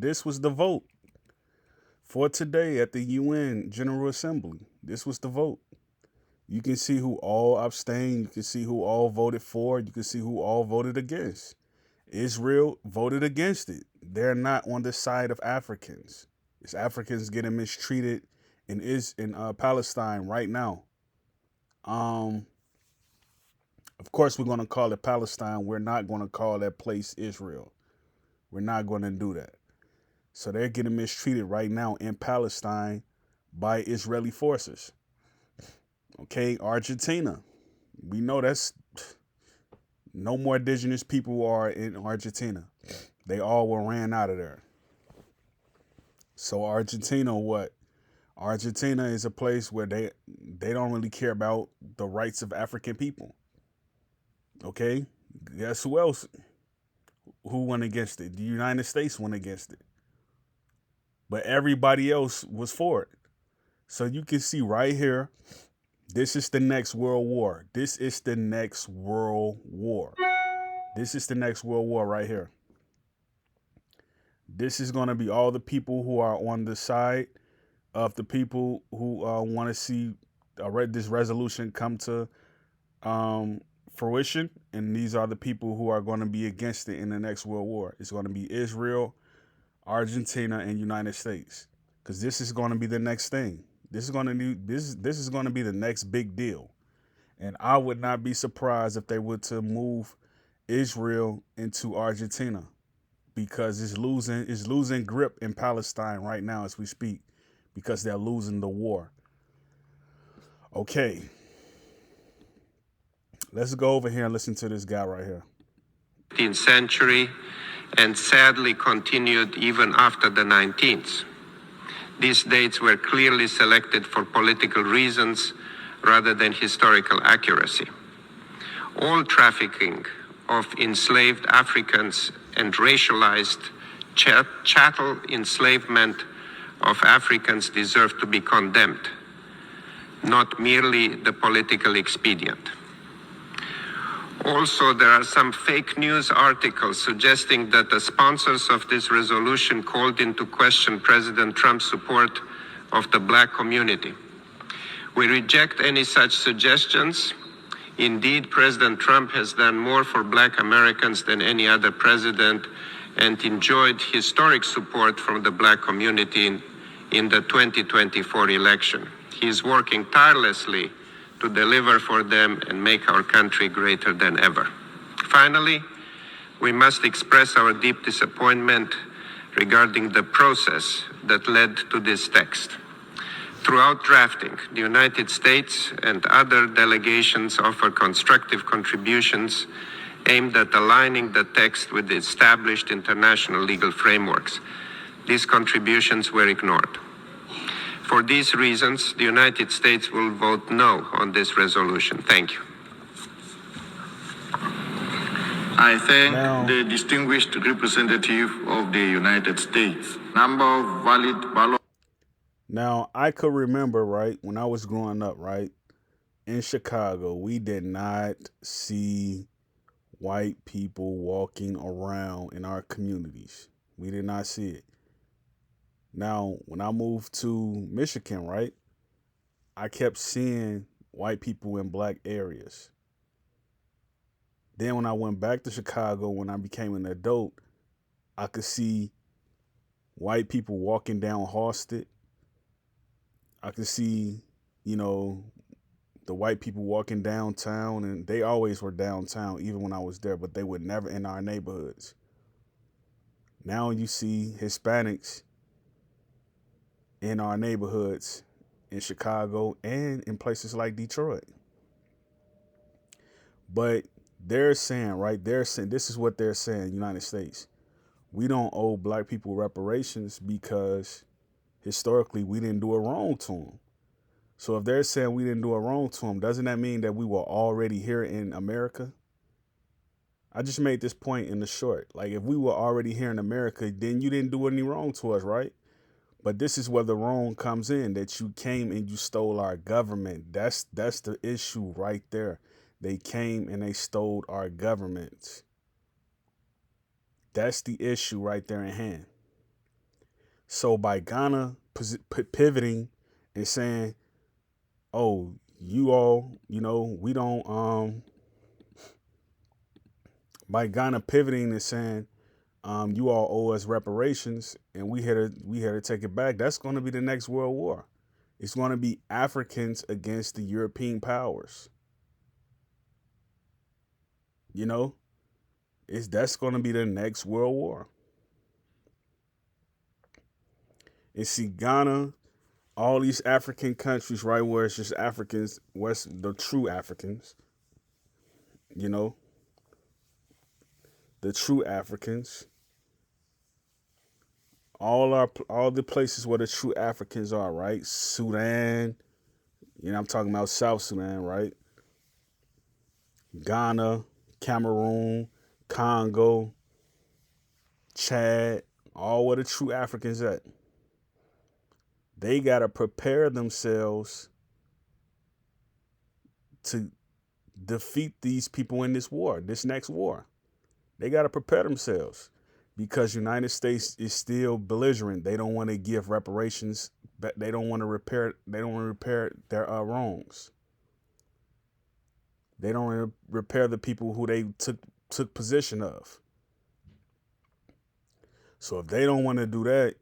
This was the vote for today at the UN General Assembly. This was the vote. You can see who all abstained. You can see who all voted for. You can see who all voted against. Israel voted against it. They're not on the side of Africans. It's Africans getting mistreated in Palestine right now. Um, of course, we're going to call it Palestine. We're not going to call that place Israel. We're not going to do that. So they're getting mistreated right now in Palestine by Israeli forces. Okay, Argentina. We know that's no more indigenous people are in Argentina. They all were ran out of there. So Argentina, what? Argentina is a place where they don't really care about the rights of African people. Okay? Guess who else who went against it? The United States went against it. But everybody else was for it. So you can see right here, this is the next world war. This is the next world war. This is the next world war right here. This is going to be all the people who are on the side of the people who want to see this resolution come to fruition. And these are the people who are going to be against it in the next world war. It's going to be Israel, Argentina, and United States. Because this is going to be the next thing. This is going to be the next big deal. And I would not be surprised if they were to move Israel into Argentina, because it's losing grip in Palestine right now as we speak, because they're losing the war. Okay. Let's go over here and listen to this guy right here. 18th century and sadly continued even after the 19th. These dates were clearly selected for political reasons rather than historical accuracy. All trafficking of enslaved Africans and racialized chattel enslavement of Africans deserve to be condemned, not merely the political expedient. Also, there are some fake news articles suggesting that the sponsors of this resolution called into question President Trump's support of the Black community. We reject any such suggestions. Indeed, President Trump has done more for Black Americans than any other president and enjoyed historic support from the Black community in the 2024 election. He is working tirelessly to deliver for them and make our country greater than ever. Finally, we must express our deep disappointment regarding the process that led to this text. Throughout drafting, the United States and other delegations offer constructive contributions aimed at aligning the text with the established international legal frameworks. These contributions were ignored. For these reasons, the United States will vote no on this resolution. Thank you. I thank the distinguished representative of the United States. Number of valid ballots. Now, I could remember, right, when I was growing up, right, in Chicago, we did not see white people walking around in our communities. We did not see it. Now, when I moved to Michigan, right, I kept seeing white people in black areas. Then when I went back to Chicago, when I became an adult, I could see white people walking down Halsted. I could see, the white people walking downtown, and they always were downtown, even when I was there, but they were never in our neighborhoods. Now you see Hispanics in our neighborhoods in Chicago and in places like Detroit. But they're saying, right, this is what they're saying, United States. We don't owe black people reparations because historically we didn't do a wrong to them. So if they're saying we didn't do a wrong to them, doesn't that mean that we were already here in America? I just made this point in the short. Like, if we were already here in America, then you didn't do any wrong to us, right? But this is where the wrong comes in, that you came and you stole our government. That's the issue right there. They came and they stole our government. That's the issue right there in hand. So by Ghana pivoting and saying, "Oh, you all, we don't," by Ghana pivoting and saying, "You all owe us reparations," and we had to take it back. That's going to be the next world war. It's going to be Africans against the European powers. You know, that's going to be the next world war. And see, Ghana, all these African countries, right, where it's just Africans, where's the true Africans, you know, the true Africans, all the places where the true Africans are, right? Sudan, I'm talking about South Sudan, right? Ghana, Cameroon, Congo, Chad, all where the true Africans at. They gotta prepare themselves to defeat these people in this war, this next war. They gotta prepare themselves because United States is still belligerent. They don't want to give reparations, but they don't want to repair. They don't want to repair their wrongs. They don't want to repair the people who they took possession of. So if they don't want to do that,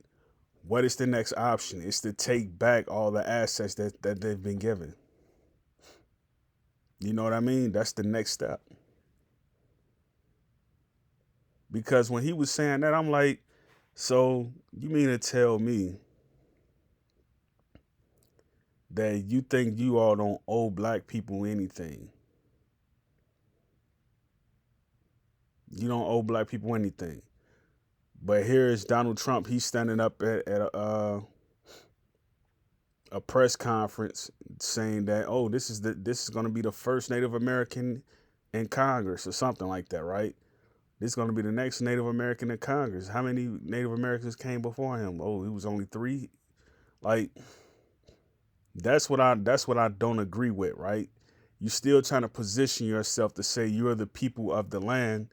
what is the next option? It's to take back all the assets that they've been given. You know what I mean? That's the next step. Because when he was saying that, I'm like, so you mean to tell me that you think you all don't owe black people anything? You don't owe black people anything. But here is Donald Trump. He's standing up at a press conference saying that, oh, this is going to be the first Native American in Congress or something like that, right? This is going to be the next Native American in Congress. How many Native Americans came before him? Oh, it was only 3. Like, that's what I don't agree with, right? You still trying to position yourself to say you're the people of the land,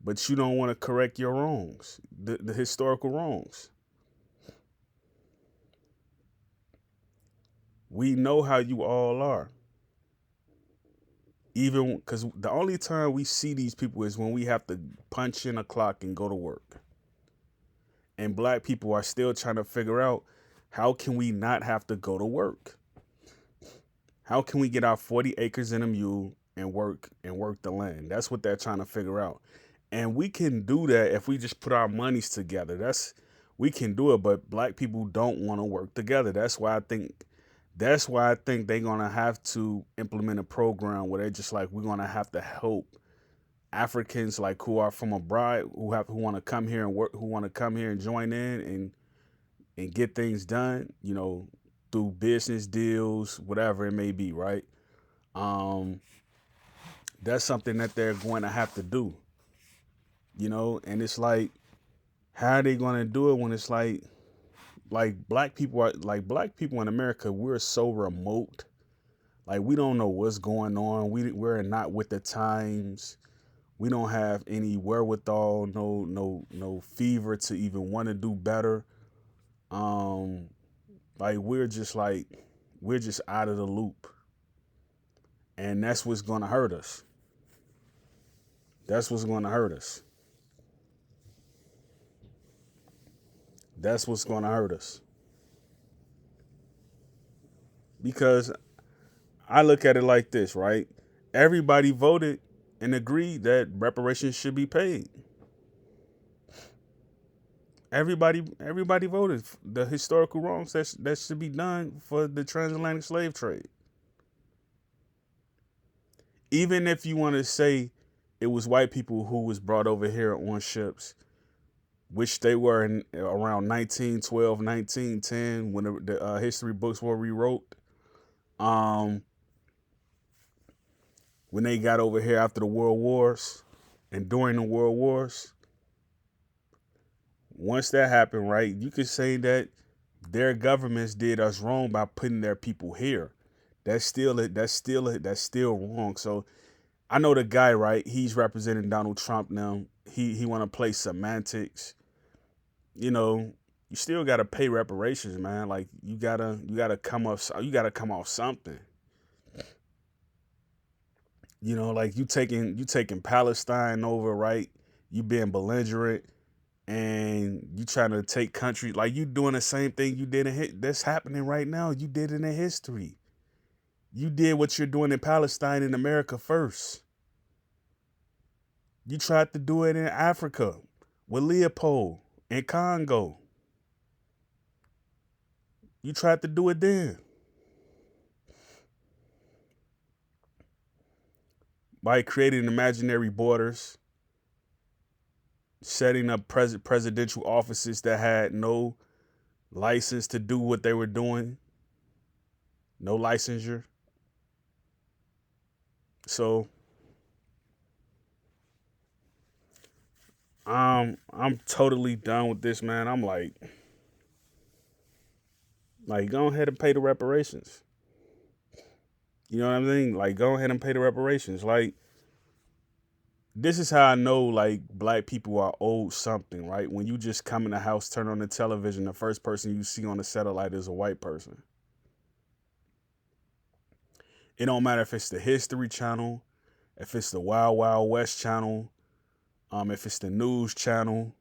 but you don't want to correct your wrongs, the historical wrongs. We know how you all are. Even because the only time we see these people is when we have to punch in a clock and go to work. And black people are still trying to figure out, how can we not have to go to work? How can we get our 40 acres and a mule and work the land? That's what they're trying to figure out. And we can do that if we just put our monies together. We can do it, but black people don't want to work together. That's why I think they're gonna have to implement a program where they're just like, we're gonna have to help Africans like who are from abroad, who want to come here and work, who want to come here and join in and get things done, through business deals, whatever it may be, right? That's something that they're going to have to do, and it's like, how are they going to do it when it's like black people in America, we're so remote. Like, we don't know what's going on. We're not with the times. We don't have any wherewithal, no fever to even want to do better. Like, we're just out of the loop. And that's what's going to hurt us. That's what's going to hurt us. That's what's going to hurt us. Because I look at it like this, right? Everybody voted and agreed that reparations should be paid. Everybody voted the historical wrongs that should be done for the transatlantic slave trade. Even if you want to say it was white people who was brought over here on ships, which they were in around 1912, 1910, when the history books were rewrote. When they got over here after the World Wars and during the World Wars, once that happened, right, you could say that their governments did us wrong by putting their people here. That's still wrong. So I know the guy, right? He's representing Donald Trump now. He want to play semantics. you still gotta pay reparations, man. Like you gotta come up, you gotta come off something. You know, like you taking Palestine over, right? You being belligerent and you trying to take country, like you doing the same thing you did that's happening right now. You did it in history. You did what you're doing in Palestine in America first. You tried to do it in Africa with Leopold in Congo. You tried to do it then by creating imaginary borders, setting up presidential offices that had no license to do what they were doing, no licensure. So I'm totally done with this, man. I'm like go ahead and pay the reparations. You know what I mean? Like go ahead and pay the reparations. Like this is how I know like black people are owed something, right? When you just come in the house, turn on the television, the first person you see on the satellite is a white person. It don't matter if it's the History Channel, if it's the Wild Wild West channel, if it's the news channel,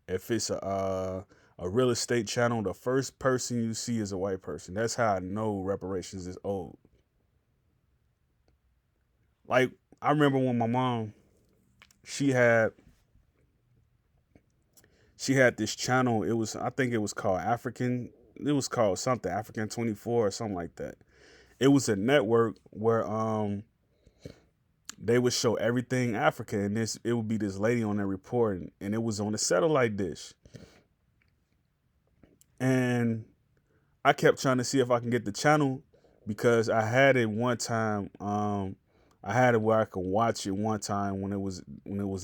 if it's a real estate channel, the first person you see is a white person. That's how I know reparations is owed. Like I remember when my mom, she had she had this channel. It was, I think it was called African. It was called something African 24 or something like that. It was a network where they would show everything Africa, and it would be this lady on there reporting, and it was on a satellite dish. And I kept trying to see if I can get the channel because I had it one time. I had it where I could watch it one time when it was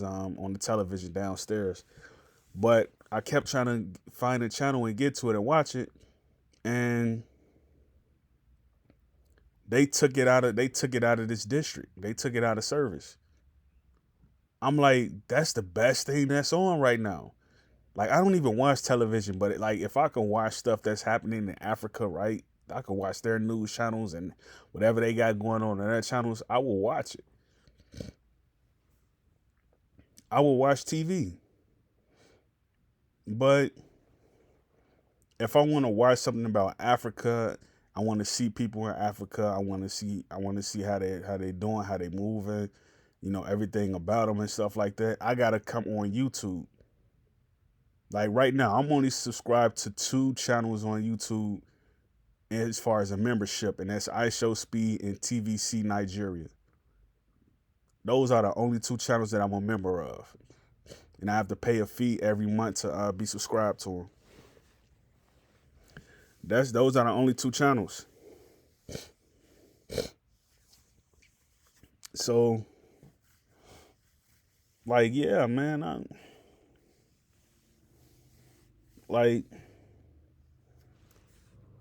on the television downstairs. But I kept trying to find a channel and get to it and watch it, and they took it out of this district. They took it out of service. I'm like, that's the best thing that's on right now. Like I don't even watch television, but like if I can watch stuff that's happening in Africa, right? I can watch their news channels and whatever they got going on in their channels. I will watch it. I will watch TV. But if I want to watch something about Africa, I want to see people in Africa. I want to see how they doing, how they moving, everything about them and stuff like that. I gotta come on YouTube. Like right now, I'm only subscribed to two channels on YouTube as far as a membership, and that's iShow Speed and TVC Nigeria. Those are the only two channels that I'm a member of, and I have to pay a fee every month to be subscribed to them. Those are the only two channels. So, like, yeah, man, like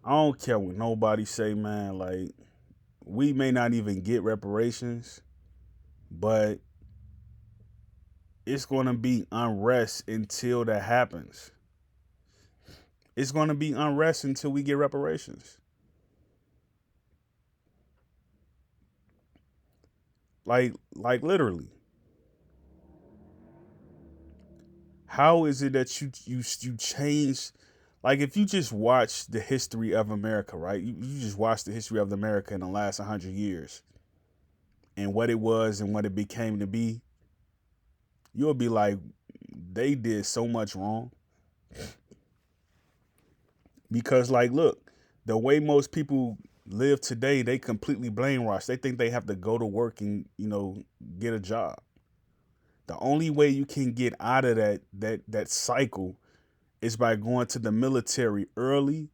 I don't care what nobody say, man. Like, we may not even get reparations, but it's gonna be unrest until that happens. It's gonna be unrest until we get reparations. Like literally. How is it that you change? Like if you just watch the history of America, right? You just watch the history of America in the last 100 years and what it was and what it became to be, you'll be like, they did so much wrong. Because like, look, the way most people live today, they completely brainwashed. They think they have to go to work and get a job. The only way you can get out of that cycle is by going to the military early.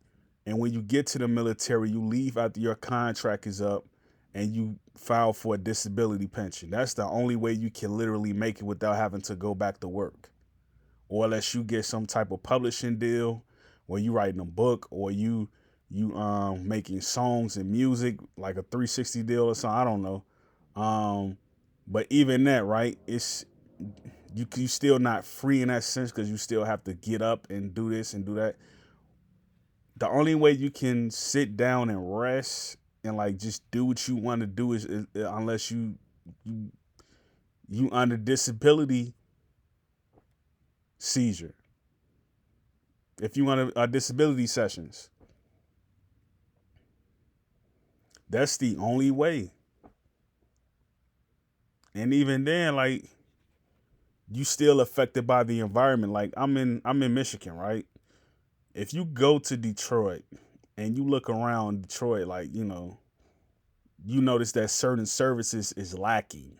And when you get to the military, you leave after your contract is up and you file for a disability pension. That's the only way you can literally make it without having to go back to work. Or unless you get some type of publishing deal where you writing a book or you making songs and music, like a 360 deal or something. I don't know. But even that, right? You still not free in that sense because you still have to get up and do this and do that. The only way you can sit down and rest and like just do what you want to do is unless you you under disability seizure. If you want disability sessions, that's the only way. And even then, like you still affected by the environment. Like I'm in Michigan, right? If you go to Detroit and you look around Detroit, like, you notice that certain services is lacking.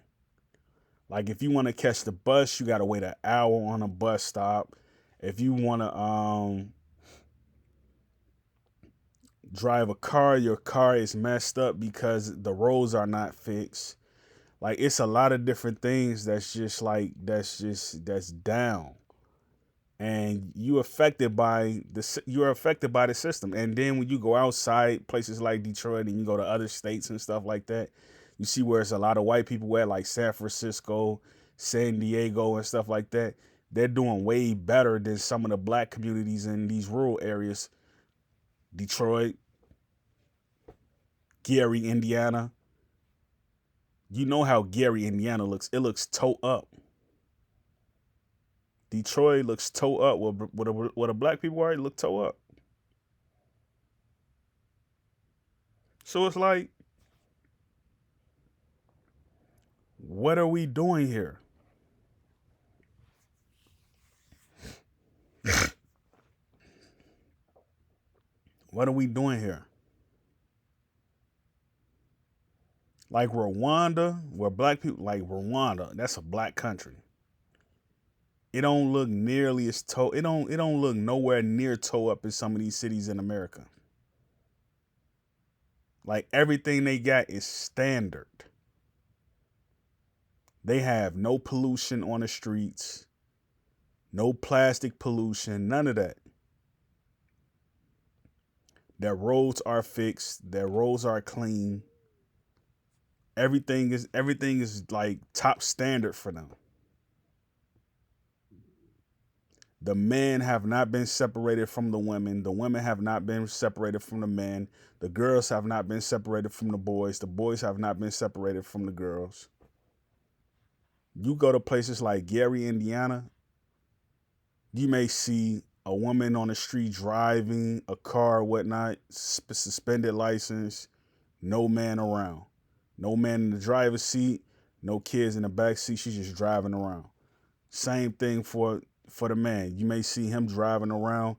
Like if you want to catch the bus, you gotta wait an hour on a bus stop. If you want to drive a car, your car is messed up because the roads are not fixed. Like it's a lot of different things that's down. And you're affected by the system. And then when you go outside places like Detroit and you go to other states and stuff like that, you see where it's a lot of white people at, like San Francisco, San Diego, and stuff like that. They're doing way better than some of the black communities in these rural areas. Detroit, Gary, Indiana. You know how Gary, Indiana looks. It looks toe up. Detroit looks toe up. What the black people are, it look toe up. So it's like, what are we doing here? What are we doing here? Like Rwanda, where black people, like Rwanda, that's a black country. It don't look nearly as toe. It don't look nowhere near toe up as some of these cities in America. Like everything they got is standard. They have no pollution on the streets, no plastic pollution, none of that. Their roads are fixed, their roads are clean. Everything is like top standard for them. The men have not been separated from the women. The women have not been separated from the men. The girls have not been separated from the boys. The boys have not been separated from the girls. You go to places like Gary, Indiana, you may see a woman on the street driving a car or whatnot, suspended license, no man around. No man in the driver's seat, no kids in the back seat. She's just driving around. Same thing for the man. You may see him driving around,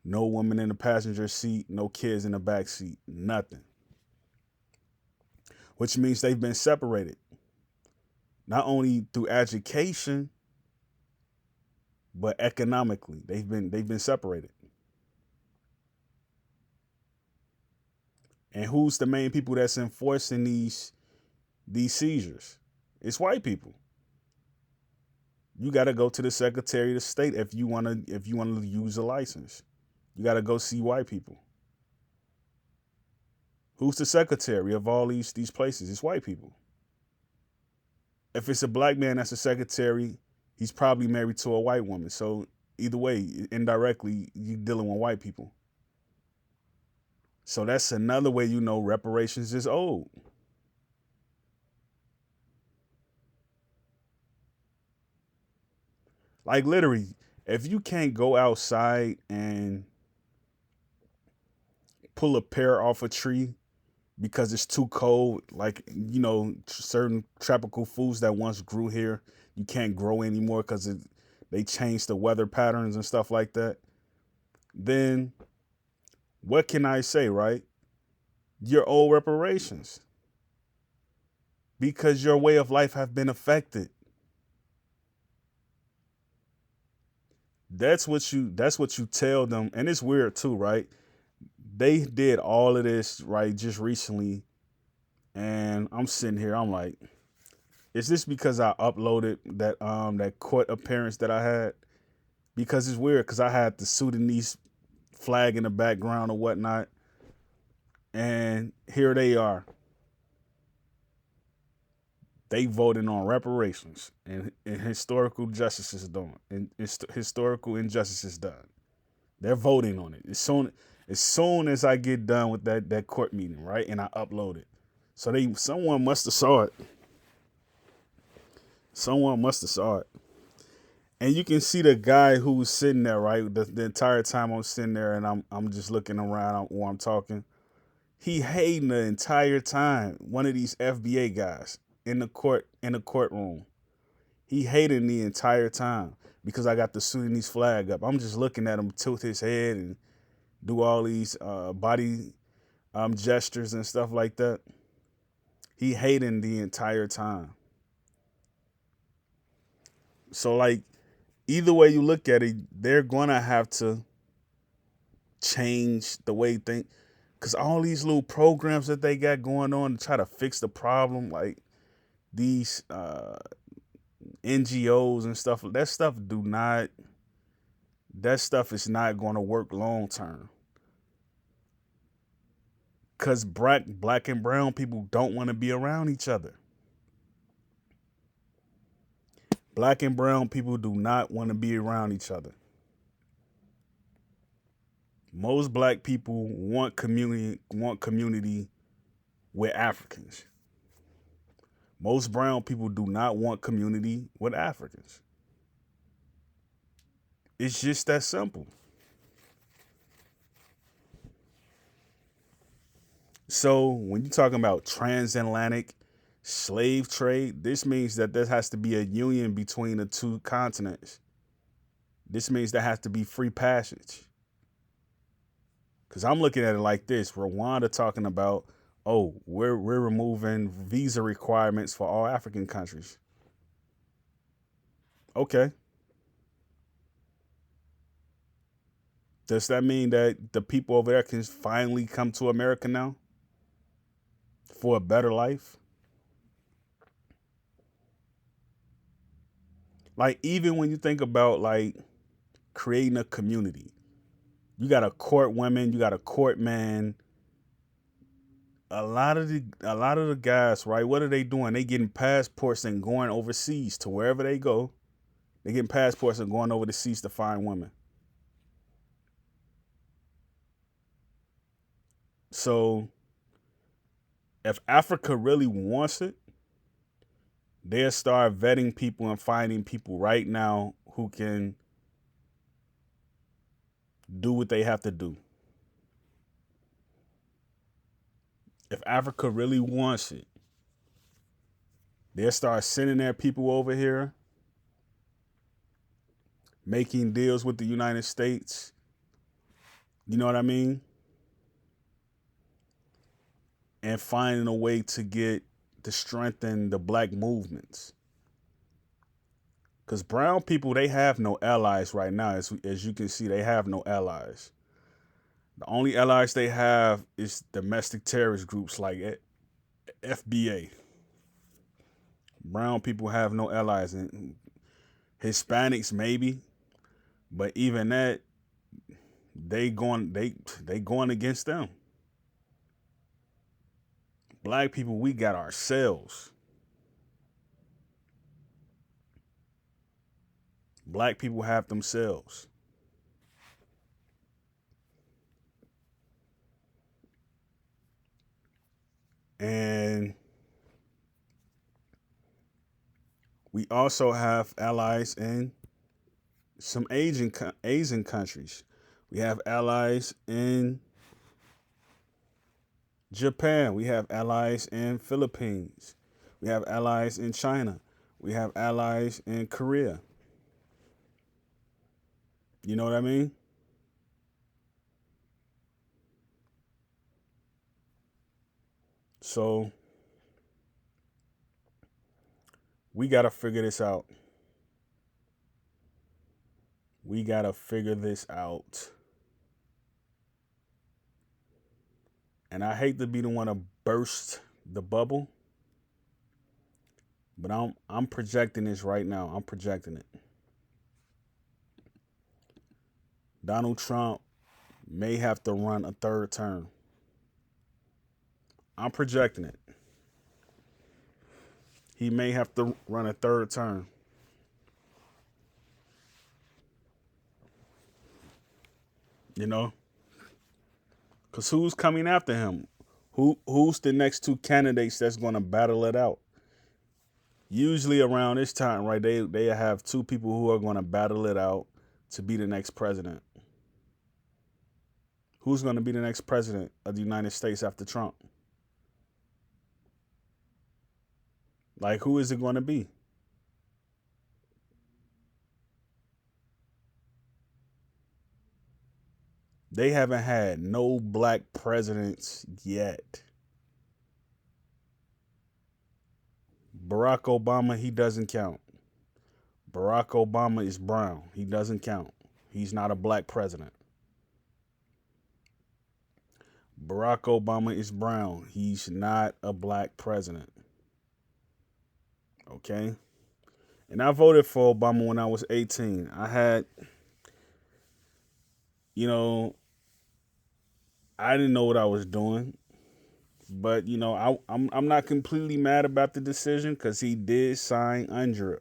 no woman in the passenger seat, no kids in the back seat, nothing. Which means they've been separated. Not only through education, but economically. They've been separated. And who's the main people that's enforcing these seizures? It's white people. You got to go to the Secretary of State if you want to use a license. You got to go see white people. Who's the secretary of all these places? It's white people. If it's a black man that's a secretary, he's probably married to a white woman. So either way, indirectly, you're dealing with white people. So that's another way you know reparations is old. Like literally, if you can't go outside and pull a pear off a tree because it's too cold, like, certain tropical foods that once grew here, you can't grow anymore because they changed the weather patterns and stuff like that, then what can I say, right? You're owed reparations because your way of life have been affected. That's what you tell them. And it's weird too, right? They did all of this, right, just recently. And I'm sitting here, I'm like, is this because I uploaded that court appearance that I had? Because it's weird, because I had the Sudanese flag in the background or whatnot. And here they are. they voting on reparations and historical justice is done and historical injustice is done. They're voting on it. As soon as I get done with that court meeting, right, and I upload it. So someone must have saw it. Someone must have saw it. And you can see the guy who's sitting there, right? The entire time I'm sitting there and I'm just looking around while I'm talking. He hating the entire time. One of these FBA guys in the courtroom. He hating the entire time because I got the Sudanese flag up. I'm just looking at him tilt his head and do all these body gestures and stuff like that. He hating the entire time. So like either way you look at it, they're gonna have to change the way you think. Cause all these little programs that they got going on to try to fix the problem, like these NGOs and stuff, that stuff is not gonna work long term. Cause black and brown people don't want to be around each other. Black and brown people do not want to be around each other. Most black people want community with Africans. Most brown people do not want community with Africans. It's just that simple. So when you're talking about transatlantic slave trade, this means that there has to be a union between the two continents. This means there has to be free passage. Because I'm looking at it like this. Rwanda talking about, oh, we're removing visa requirements for all African countries. Okay. Does that mean that the people over there can finally come to America now for a better life? Like, even when you think about like creating a community, you got to court women, you got to court men. A lot of the guys, right? What are they doing? They getting passports and going overseas to wherever they go. They getting passports and going over the seas to find women. So if Africa really wants it, they'll start vetting people and finding people right now who can do what they have to do. If Africa really wants it, they'll start sending their people over here, making deals with the United States. You know what I mean? And finding a way to strengthen the black movements. Because brown people, they have no allies right now. As you can see, they have no allies. The only allies they have is domestic terrorist groups like FBA. Brown people have no allies. And Hispanics maybe, but even that, they going against them. Black people, we got ourselves. Black people have themselves. And we also have allies in some Asian countries. We have allies in Japan. We have allies in Philippines. We have allies in China. We have allies in Korea. You know what I mean? So we got to figure this out. We got to figure this out. And I hate to be the one to burst the bubble, but I'm projecting this right now. I'm projecting it. Donald Trump may have to run a third term. I'm projecting it. he may have to run a third term. You know? Because who's coming after him? Who's the next two candidates that's going to battle it out? Usually around this time, right, they have two people who are going to battle it out to be the next president. Who's going to be the next president of the United States after Trump? Like, who is it going to be? They haven't had no black presidents yet. Barack Obama, he doesn't count. Barack Obama is brown. He doesn't count. He's not a black president. Barack Obama is brown. He's not a black president. Okay? And I voted for Obama when I was 18. I had, I didn't know what I was doing. But, I'm not completely mad about the decision because he did sign UNDRIP.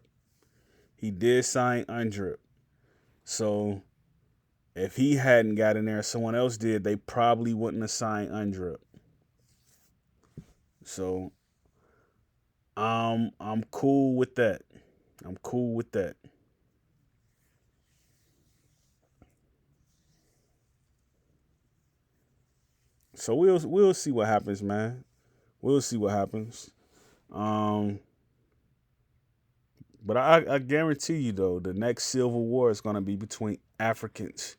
He did sign UNDRIP. So if he hadn't got in there, someone else did, they probably wouldn't have signed UNDRIP. So I'm cool with that. I'm cool with that. So we'll see what happens, man. We'll see what happens. But I guarantee you, though, the next civil war is going to be between Africans.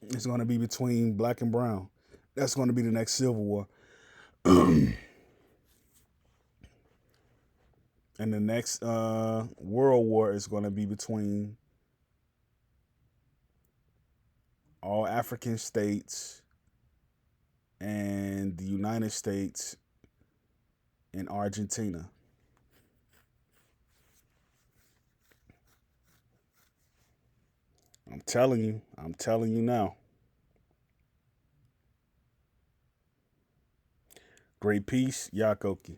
It's going to be between black and brown. That's going to be the next civil war. And the next world war is going to be between all African states and the United States and Argentina. I'm telling you now. Great peace, Yakoki.